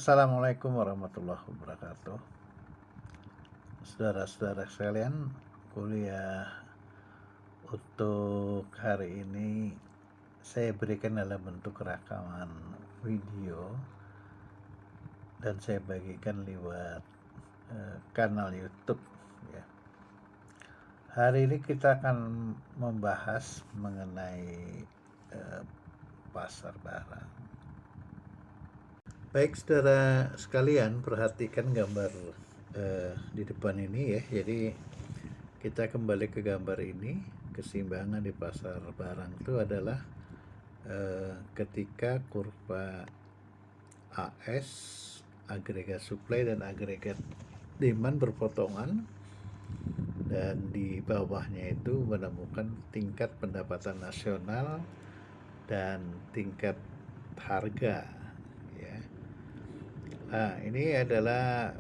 Assalamualaikum warahmatullahi wabarakatuh. Saudara-saudara sekalian, kuliah untuk hari ini saya berikan dalam bentuk rekaman video dan saya bagikan lewat kanal YouTube ya. Hari ini kita akan membahas mengenai pasar barang. Baik saudara sekalian, perhatikan gambar di depan ini ya. Jadi kita kembali ke gambar ini. Keseimbangan di pasar barang itu adalah ketika kurva AS, agregat supply dan agregat demand berpotongan, dan di bawahnya itu menemukan tingkat pendapatan nasional dan tingkat harga ya. Nah, ini adalah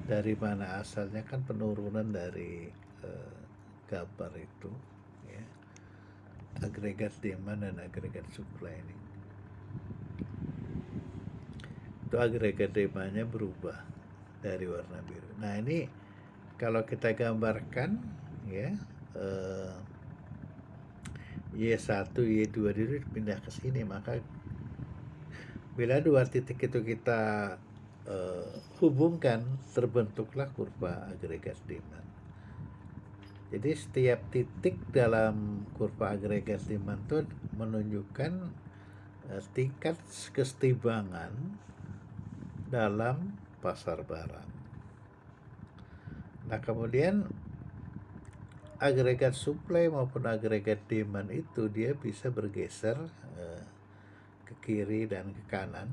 dari mana asalnya, kan penurunan dari gambar itu ya, agregat demand dan agregat supply ini. Itu agregat demandnya berubah dari warna biru. Nah, ini kalau kita gambarkan ya, Y1, Y2 itu pindah ke sini, maka bila dua titik itu kita hubungkan, terbentuklah kurva agregat demand. Jadi setiap titik dalam kurva agregat demand itu menunjukkan tingkat kesetimbangan dalam pasar barang. Nah, kemudian agregat supply maupun agregat demand itu dia bisa bergeser ke kiri dan ke kanan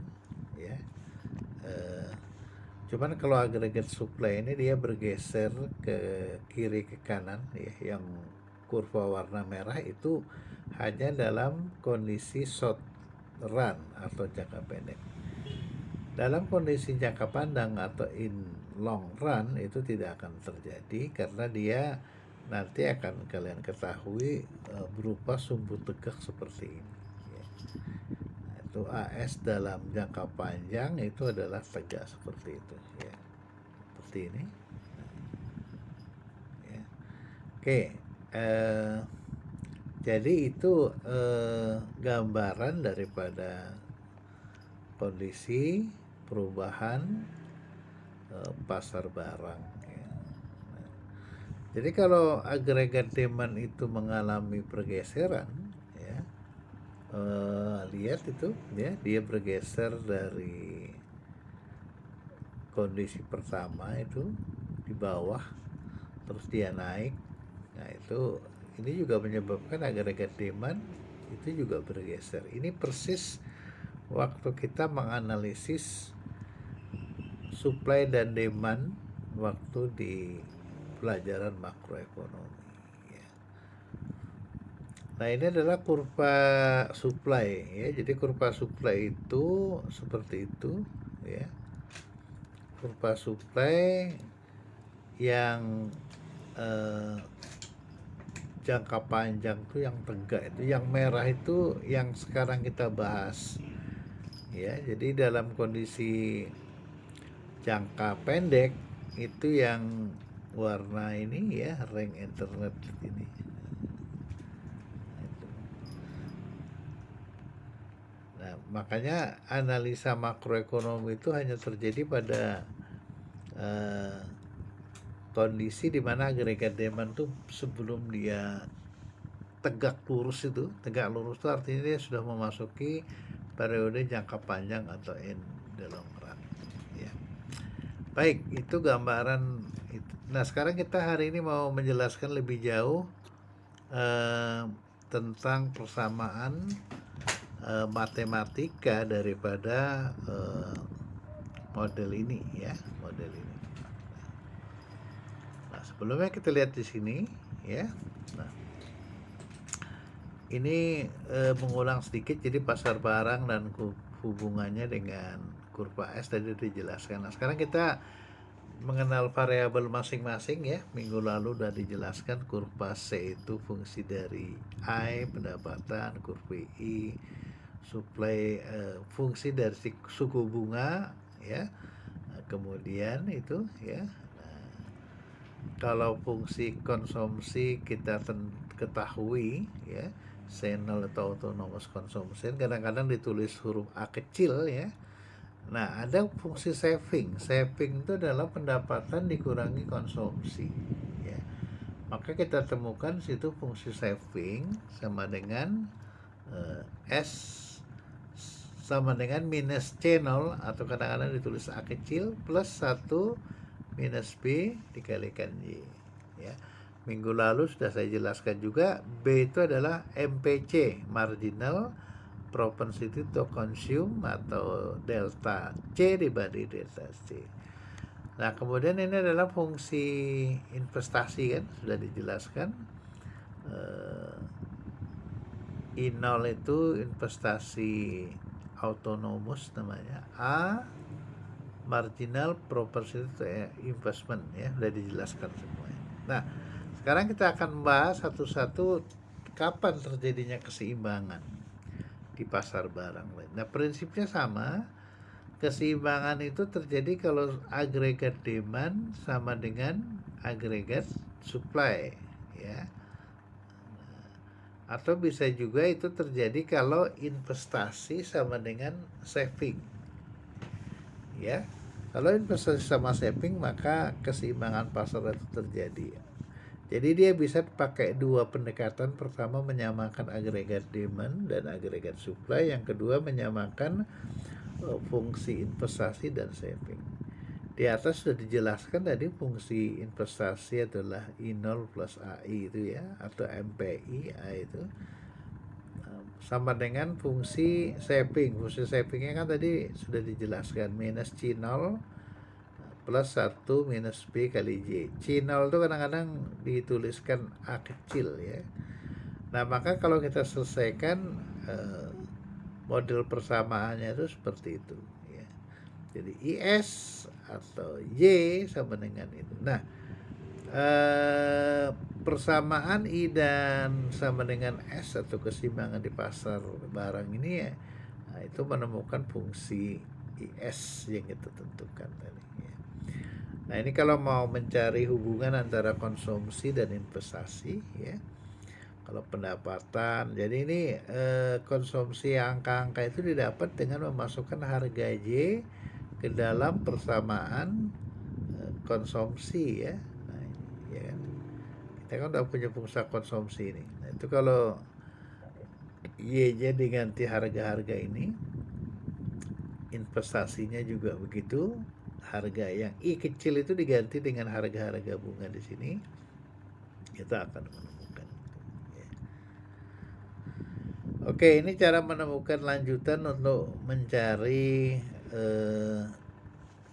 ya. Cuman kalau agregat supply ini dia bergeser ke kiri ke kanan ya, yang kurva warna merah itu hanya dalam kondisi short run atau jangka pendek. Dalam kondisi jangka panjang atau in long run itu tidak akan terjadi, karena dia nanti akan kalian ketahui berupa sumbu tegak seperti ini ya. Itu AS dalam jangka panjang itu adalah tegak seperti itu ya, seperti ini ya. Oke, jadi itu gambaran daripada kondisi perubahan pasar barang ya. Jadi kalau agregat demand itu mengalami pergeseran ya, lihat itu ya, dia bergeser dari kondisi pertama itu di bawah, terus dia naik. Nah, itu ini juga menyebabkan agregat demand itu juga bergeser. Ini persis waktu kita menganalisis supply dan demand waktu di pelajaran makroekonomi ya. Nah, ini adalah kurva supply ya. Jadi kurva supply itu seperti itu ya. Kurva supply yang jangka panjang itu yang tegak, itu yang merah itu yang sekarang kita bahas ya. Jadi dalam kondisi jangka pendek itu yang warna ini ya, ring internet ini. Nah, makanya analisa makroekonomi itu hanya terjadi pada kondisi di mana agregat demand tuh sebelum dia tegak lurus itu. Tegak lurus itu artinya dia sudah memasuki periode jangka panjang atau in the long run ya. Baik, itu gambaran itu. Nah, sekarang kita hari ini mau menjelaskan lebih jauh tentang persamaan matematika daripada model ini ya, model ini. Nah, sebelumnya kita lihat di sini ya. Nah, ini mengulang sedikit, jadi pasar barang dan hubungannya dengan kurva S tadi dijelaskan. Nah, sekarang kita mengenal variabel masing-masing ya. Minggu lalu sudah dijelaskan kurva C itu fungsi dari I, pendapatan, kurva I fungsi dari suku bunga ya. Kemudian itu ya. Kalau fungsi konsumsi kita ketahui ya, channel atau autonomous consumption kadang-kadang ditulis huruf A kecil ya. Nah, ada fungsi saving. Saving itu adalah pendapatan dikurangi konsumsi ya. Maka kita temukan situ fungsi saving sama dengan S sama dengan minus C0 atau kadang-kadang ditulis A kecil plus 1 minus B dikalikan Y ya. Minggu lalu sudah saya jelaskan juga B itu adalah MPC, marginal propensity to consume atau delta C dibanding delta C. Nah, kemudian ini adalah fungsi investasi kan sudah dijelaskan. I0 itu investasi autonomous namanya. A marginal property investment ya, sudah dijelaskan semuanya. Nah, sekarang kita akan membahas satu-satu kapan terjadinya keseimbangan di pasar barang. Nah, prinsipnya sama. Keseimbangan itu terjadi kalau agregat demand sama dengan agregat supply ya. Atau bisa juga itu terjadi kalau investasi sama dengan saving ya. Kalau investasi sama saving maka keseimbangan pasar itu terjadi. Jadi dia bisa pakai dua pendekatan. Pertama menyamakan agregat demand dan agregat supply, yang kedua menyamakan fungsi investasi dan saving. Di atas sudah dijelaskan tadi fungsi investasi adalah I0 plus AI itu ya, atau MPI A itu sama dengan fungsi saving. Fungsi savingnya kan tadi sudah dijelaskan, minus C0 plus 1 minus B kali J. C0 itu kadang-kadang dituliskan A kecil ya. Nah, maka kalau kita selesaikan model persamaannya itu seperti itu ya. Jadi IS atau Y sama dengan itu. Nah, persamaan I dan sama dengan S atau keseimbangan di pasar barang ini ya, nah, itu menemukan fungsi IS yang kita tentukan tadi ya. Nah, ini kalau mau mencari hubungan antara konsumsi dan investasi ya. Kalau pendapatan, jadi ini konsumsi angka-angka itu didapat dengan memasukkan harga Y ke dalam persamaan konsumsi ya. Nah, ini ya kan. Kita kan udah punya fungsi konsumsi ini. Nah, itu kalau Y-nya diganti harga-harga ini, investasinya juga begitu. Harga yang I kecil itu diganti dengan harga-harga bunga di sini, kita akan menemukan. Oke, ini cara menemukan lanjutan untuk mencari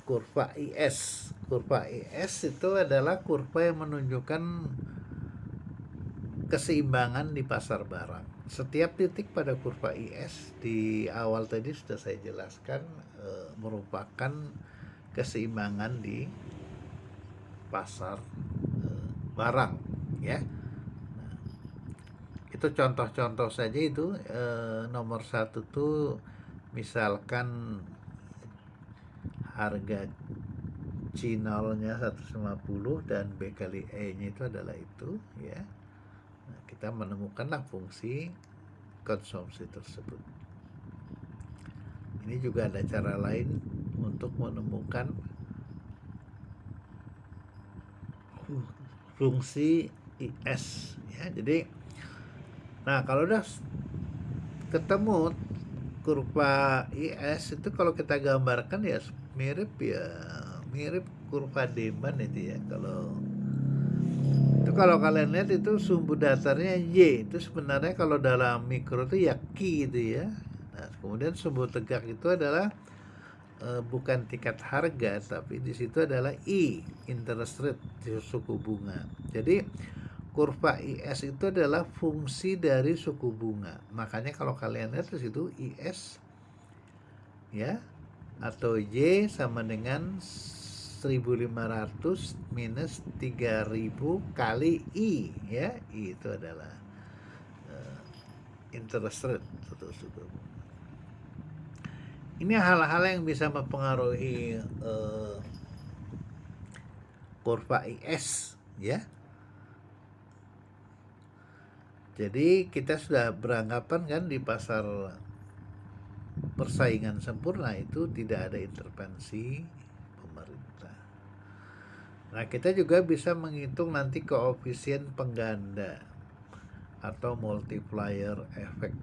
kurva IS. Kurva IS itu adalah kurva yang menunjukkan keseimbangan di pasar barang. Setiap titik pada kurva IS di awal tadi sudah saya jelaskan merupakan keseimbangan di pasar barang ya. Itu contoh-contoh saja itu. Nomor 1 tuh misalkan harga C0-nya 150 dan B kali E-nya itu adalah itu ya. Nah, kita menemukanlah fungsi konsumsi tersebut. Ini juga ada cara lain untuk menemukan fungsi IS ya. Jadi nah, kalau udah ketemu kurva IS itu kalau kita gambarkan ya mirip kurva demand itu ya. Kalau kalian lihat itu sumbu datarnya Y, itu sebenarnya kalau dalam mikro itu ya Q itu ya. Nah, kemudian sumbu tegak itu adalah bukan tingkat harga, tapi di situ adalah I, interest rate, suku bunga. Jadi kurva IS itu adalah fungsi dari suku bunga. Makanya kalau kalian lihat di situ IS ya atau Y sama dengan 1500 minus 3000 kali I ya. I itu adalah interest rate atau suku bunga. Ini hal-hal yang bisa mempengaruhi kurva IS ya. Jadi kita sudah beranggapan kan di pasar persaingan sempurna itu tidak ada intervensi pemerintah. Nah, kita juga bisa menghitung nanti koefisien pengganda atau multiplier effect.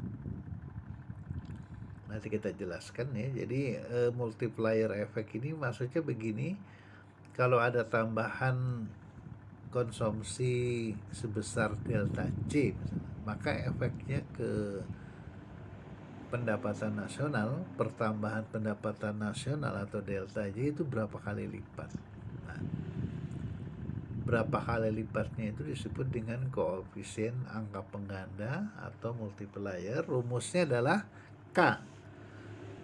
Nanti kita jelaskan ya. Jadi multiplier effect ini maksudnya begini, kalau ada tambahan konsumsi sebesar delta C maka efeknya ke pendapatan nasional, pertambahan pendapatan nasional atau delta J itu berapa kali lipat. Nah, berapa kali lipatnya itu disebut dengan koefisien angka pengganda atau multiplier. Rumusnya adalah K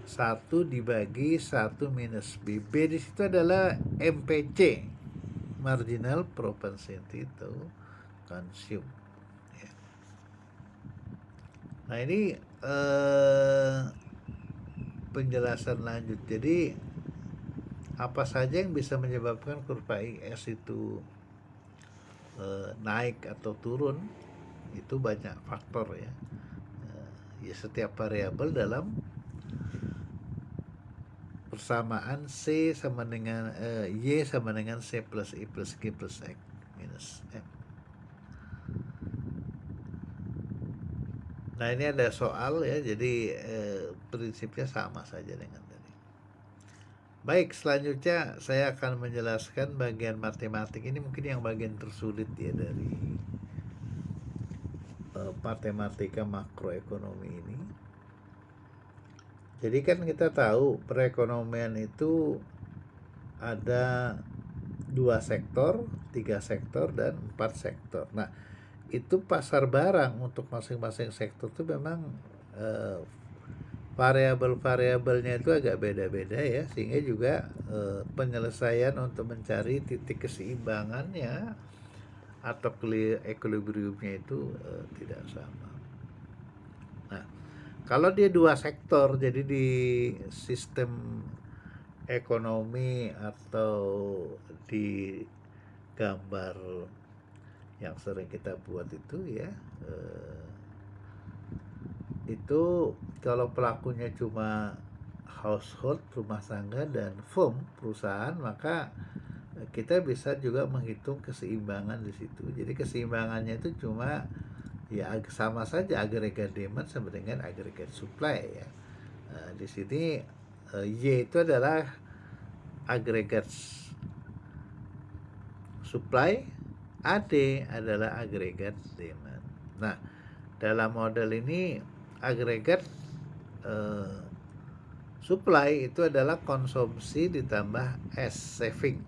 1 dibagi 1 minus B. B di situ adalah MPC, marginal propensity to consume. Ya. Nah, ini penjelasan lanjut. Jadi apa saja yang bisa menyebabkan kurva IS itu naik atau turun, itu banyak faktor ya. Ya, setiap variabel dalam persamaan C sama dengan Y sama dengan C plus I plus G plus X minus M. Nah, ini ada soal ya, jadi prinsipnya sama saja dengan tadi. Baik, selanjutnya saya akan menjelaskan bagian matematik. Ini mungkin yang bagian tersulit ya dari matematika makroekonomi ini. Jadi kan kita tahu perekonomian itu ada 2 sektor, 3 sektor, dan 4 sektor. Nah, itu pasar barang untuk masing-masing sektor itu memang variabel-variabelnya itu agak beda-beda ya, sehingga juga penyelesaian untuk mencari titik keseimbangannya atau equilibriumnya itu tidak sama. Nah, kalau dia 2 sektor, jadi di sistem ekonomi atau di gambar yang sering kita buat itu ya, itu kalau pelakunya cuma household, rumah tangga, dan firm, perusahaan, maka kita bisa juga menghitung keseimbangan di situ. Jadi keseimbangannya itu cuma ya sama saja agregat demand sama dengan agregat supply ya. Di sini Y itu adalah agregat supply, AD adalah agregat demand. Nah, dalam model ini agregat supply itu adalah konsumsi ditambah S, saving.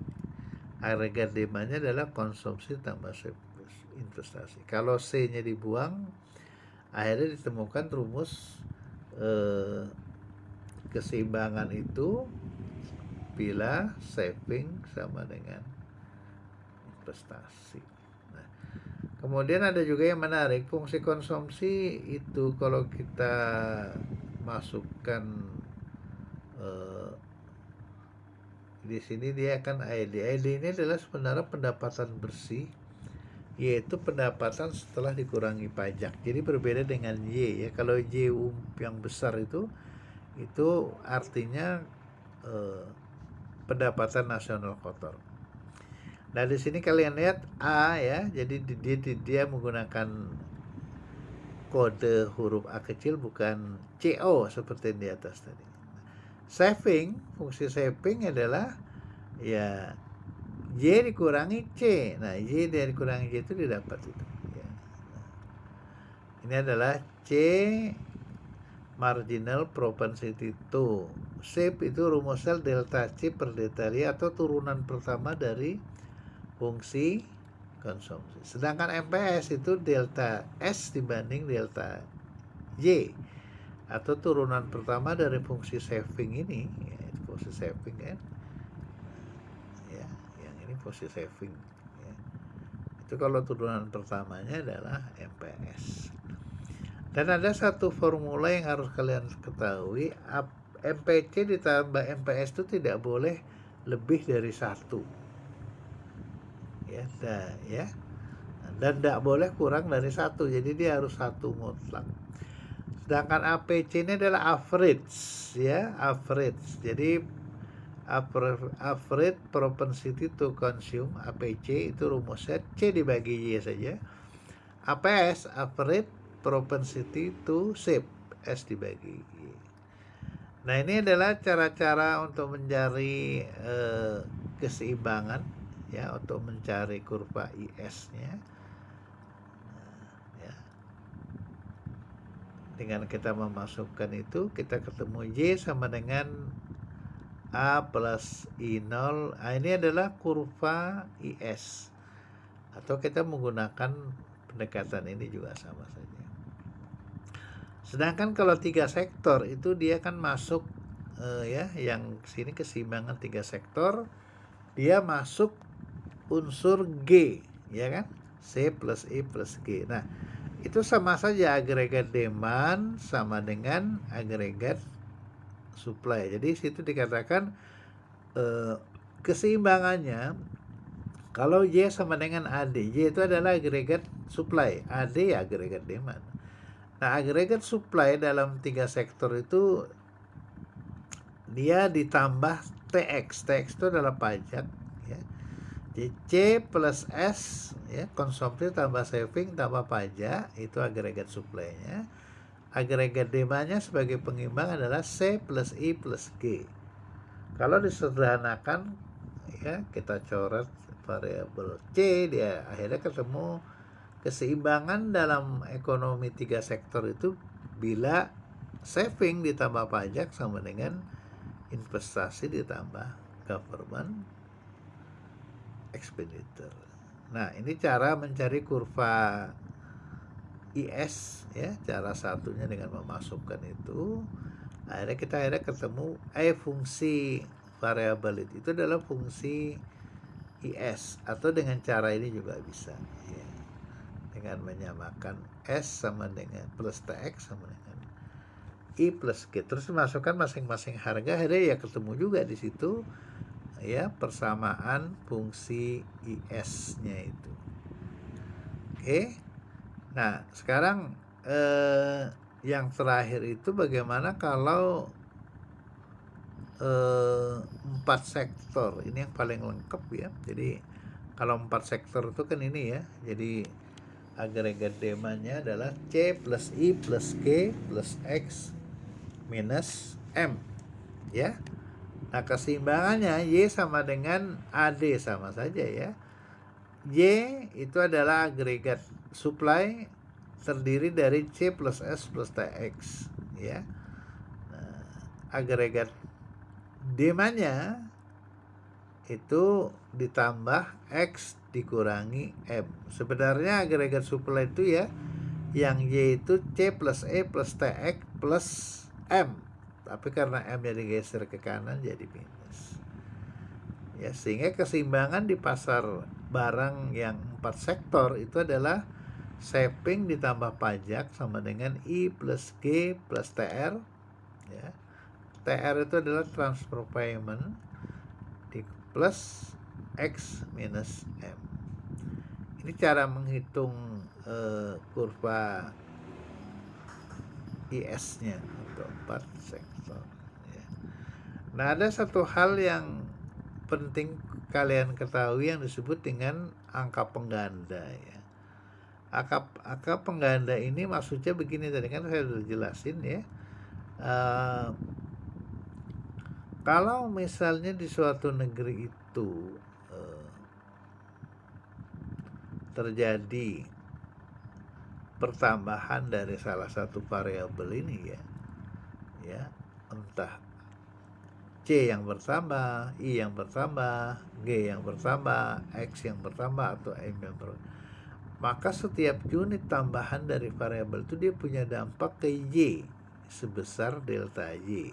Agregat demandnya adalah konsumsi tambah investasi. Kalau C-nya dibuang, akhirnya ditemukan rumus keseimbangan itu bila saving sama dengan investasi. Nah, kemudian ada juga yang menarik, fungsi konsumsi itu kalau kita masukkan di sini dia akan ID. ID ini adalah sebenarnya pendapatan bersih, yaitu pendapatan setelah dikurangi pajak. Jadi berbeda dengan Y ya. Kalau Y yang besar itu artinya pendapatan nasional kotor. Nah, di sini kalian lihat A ya. Jadi dia menggunakan kode huruf A kecil, bukan CO seperti di atas tadi. Saving, fungsi saving adalah ya Y dikurangi C. Nah, Y dikurangi C itu didapat itu ya. Nah, ini adalah C marginal propensity to. SAP itu rumusnya delta C per delta Y atau turunan pertama dari fungsi konsumsi. Sedangkan MPS itu delta S dibanding delta Y atau turunan pertama dari fungsi saving ini ya, fungsi saving kan ya, yang ini fungsi saving ya. Itu kalau turunan pertamanya adalah MPS. Dan ada satu formula yang harus kalian ketahui, MPC ditambah MPS itu tidak boleh lebih dari 1. Ya, dan tidak boleh kurang dari 1. Jadi dia harus 1 mutlak. Sedangkan APC ini adalah average, ya, average. Jadi average propensity to consume, APC itu rumusnya C dibagi Y saja. APS, average propensity to save, S dibagi Y. Nah, ini adalah cara-cara untuk mencari keseimbangan, ya, untuk mencari kurva IS-nya. Ya. Dengan kita memasukkan itu, kita ketemu Y sama dengan A plus I0. Nah, ini adalah kurva IS. Atau kita menggunakan pendekatan ini juga sama saja. Sedangkan kalau 3 sektor itu dia kan masuk ya, yang sini keseimbangan 3 sektor, dia masuk unsur G, ya kan? C plus I plus G. Nah, itu sama saja agregat demand sama dengan agregat supply. Jadi situ dikatakan keseimbangannya kalau Y sama dengan AD. Y itu adalah agregat supply, AD ya agregat demand. Nah, agregat supply dalam 3 sektor itu dia ditambah TX. TX itu adalah pajak, ya. Jadi C plus S, ya, konsumsi tambah saving tambah pajak, itu agregat supply-nya. Agregat demand-nya sebagai pengimbang adalah C plus I plus G. Kalau disederhanakan, ya, kita coret variabel C, dia akhirnya ketemu keseimbangan dalam ekonomi 3 sektor itu bila saving ditambah pajak sama dengan investasi ditambah government expenditure. Nah, ini cara mencari kurva IS, ya, cara satunya dengan memasukkan itu. Akhirnya kita ketemu fungsi variabel itu adalah fungsi IS, atau dengan cara ini juga bisa, ya, dengan menyamakan S sama dengan plus TX sama dengan I plus G, terus masukkan masing-masing harga, akhirnya ya ketemu juga di situ, ya, persamaan fungsi IS-nya itu. Oke. Nah, sekarang yang terakhir itu bagaimana kalau 4 sektor, ini yang paling lengkap, ya. Jadi kalau 4 sektor itu kan ini, ya, jadi agregat demand-nya adalah C plus I plus G plus X minus M, ya. Nah, keseimbangannya Y sama dengan AD sama saja, ya. Y itu adalah agregat supply terdiri dari C plus S plus TX, ya. Nah, agregat demand-nya itu ditambah X dikurangi M. Sebenarnya agregat supply itu, ya, yang Y itu C plus E plus TX plus M. Tapi karena M-nya digeser ke kanan jadi minus. Ya, sehingga keseimbangan di pasar barang yang 4 sektor itu adalah saving ditambah pajak sama dengan I plus G plus TR, ya. TR itu adalah transfer payment plus X minus M. Ini cara menghitung kurva IS-nya untuk 4 sektor, ya. Nah, ada satu hal yang penting kalian ketahui yang disebut dengan angka pengganda, ya. Angka pengganda ini maksudnya begini, tadi kan saya sudah jelasin, ya. Kalau misalnya di suatu negeri itu terjadi pertambahan dari salah satu variabel ini, ya, entah C yang bertambah, I yang bertambah, G yang bertambah, X yang bertambah, atau M yang bertambah, maka setiap unit tambahan dari variabel itu dia punya dampak ke Y sebesar delta Y.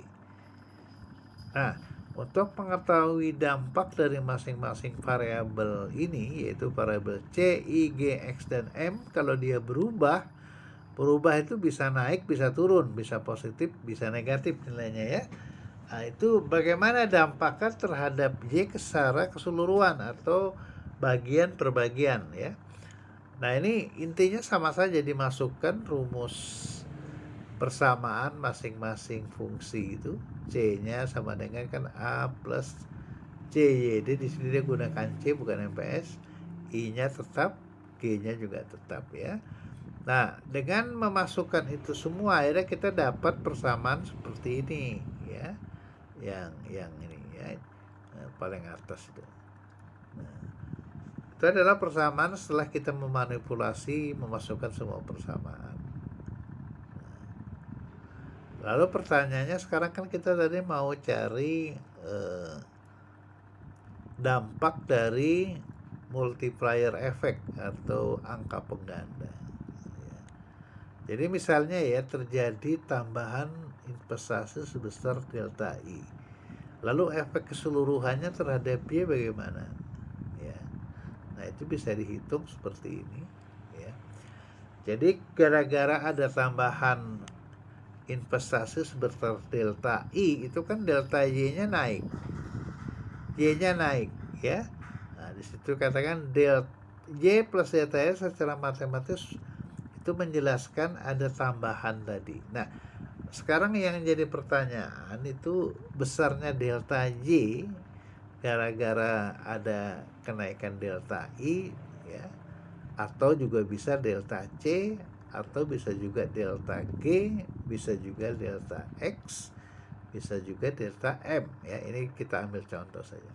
Nah, untuk mengetahui dampak dari masing-masing variabel ini, yaitu variabel C, I, G, X, dan M, kalau dia berubah itu bisa naik, bisa turun, bisa positif, bisa negatif nilainya, ya. Nah, itu bagaimana dampaknya terhadap Y secara keseluruhan atau bagian per bagian ya. Nah, ini intinya sama saja dimasukkan rumus persamaan masing-masing fungsi itu. C-nya sama dengan kan A plus CYD, di sini dia gunakan C bukan MPS. I-nya tetap, G-nya juga tetap ya. Nah, dengan memasukkan itu semua akhirnya kita dapat persamaan seperti ini ya. Yang ini ya. Paling atas itu. Nah, itu adalah persamaan setelah kita memanipulasi memasukkan semua persamaan. Lalu pertanyaannya sekarang kan kita tadi mau cari dampak dari multiplier effect atau angka pengganda. Jadi misalnya ya terjadi tambahan investasi sebesar delta I. Lalu efek keseluruhannya terhadap Y bagaimana? Ya. Nah, itu bisa dihitung seperti ini ya. Jadi gara-gara ada tambahan investasi sebesar delta I, itu kan delta Y-nya naik. Y-nya naik ya. Nah, di situ katakan delta Y plus delta Y secara matematis itu menjelaskan ada tambahan tadi. Nah, sekarang yang jadi pertanyaan itu besarnya delta Y gara-gara ada kenaikan delta I ya, atau juga bisa delta C, atau bisa juga delta G, bisa juga delta X, bisa juga delta M ya. Ini kita ambil contoh saja.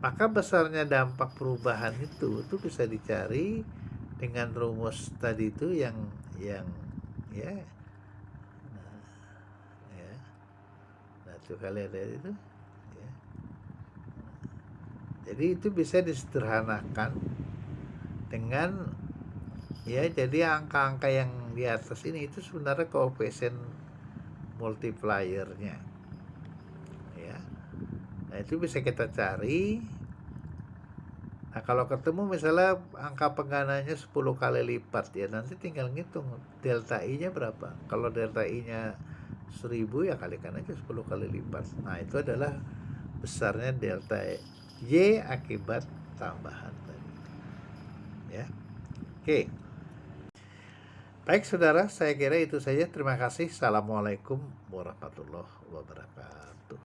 Maka besarnya dampak perubahan itu bisa dicari dengan rumus tadi itu yang ya. Nah, ya. Nah, itu kalian lihat itu ya. Jadi itu bisa disederhanakan dengan ya, jadi angka-angka yang di atas ini itu sebenarnya koefisien multipliernya ya. Nah, itu bisa kita cari. Nah, kalau ketemu misalnya angka penggandanya 10 kali lipat ya, nanti tinggal ngitung delta I-nya berapa. Kalau delta I-nya 1000 ya kalikan aja 10 kali lipat. Nah, itu adalah besarnya delta Y akibat tambahan tadi ya. Oke. Baik saudara, saya kira itu saja. Terima kasih. Assalamualaikum warahmatullahi wabarakatuh.